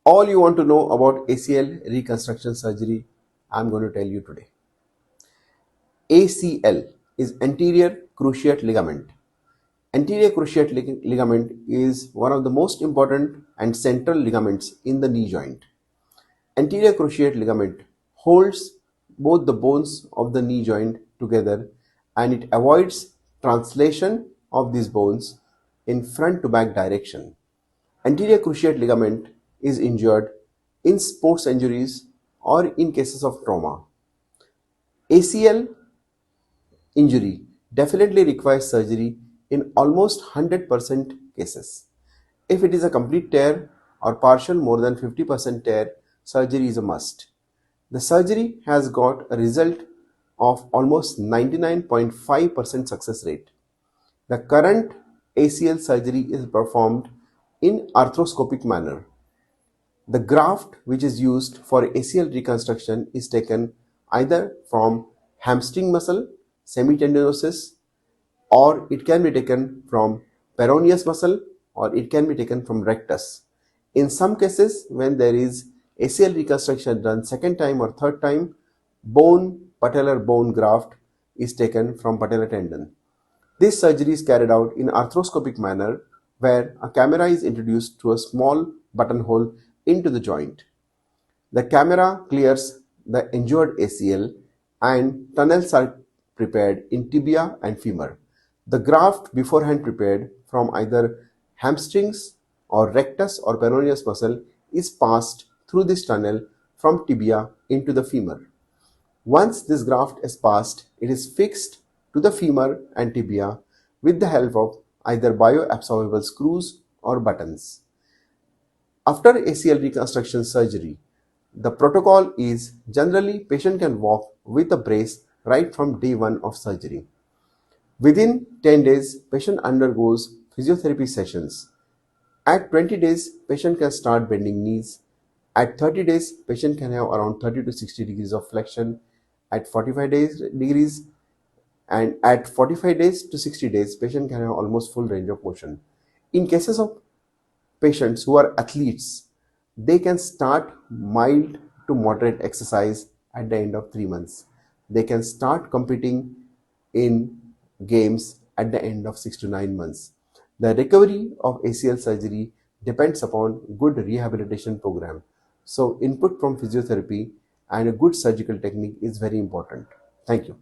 All you want to know about ACL reconstruction surgery, I'm going to tell you today. ACL is anterior cruciate ligament. Anterior cruciate ligament is one of the most important and central ligaments in the knee joint. Anterior cruciate ligament holds both the bones of the knee joint together, and it avoids translation of these bones in front to back direction. Anterior cruciate ligament is injured in sports injuries or in cases of trauma. ACL injury definitely requires surgery in almost 100% cases. If it is a complete tear or partial more than 50% tear, surgery is a must. The surgery has got a result of almost 99.5% success rate. The current ACL surgery is performed in arthroscopic manner. The graft which is used for ACL reconstruction is taken either from hamstring muscle, semitendinosus, or it can be taken from peroneus muscle, or it can be taken from rectus. In some cases, when there is ACL reconstruction done second time or third time, patellar bone graft is taken from patellar tendon. This surgery is carried out in arthroscopic manner, where a camera is introduced through a small buttonhole into the joint. The camera clears the injured ACL and tunnels are prepared in tibia and femur. The graft beforehand prepared from either hamstrings or rectus or peroneus muscle is passed through this tunnel from tibia into the femur. Once this graft is passed, it is fixed to the femur and tibia with the help of either bioabsorbable screws or buttons. After ACL reconstruction surgery, the protocol is generally patient can walk with a brace right from day 1 of surgery. Within 10 days, patient undergoes physiotherapy sessions. At 20 days, patient can start bending knees. At 30 days, patient can have around 30 to 60 degrees of flexion. At 45 degrees and at 45 days to 60 days, patient can have almost full range of motion. In cases of patients who are athletes, they can start mild to moderate exercise at the end of 3 months. They can start competing in games at the end of 6 to 9 months. The recovery of ACL surgery depends upon good rehabilitation program. So input from physiotherapy and a good surgical technique is very important. Thank you.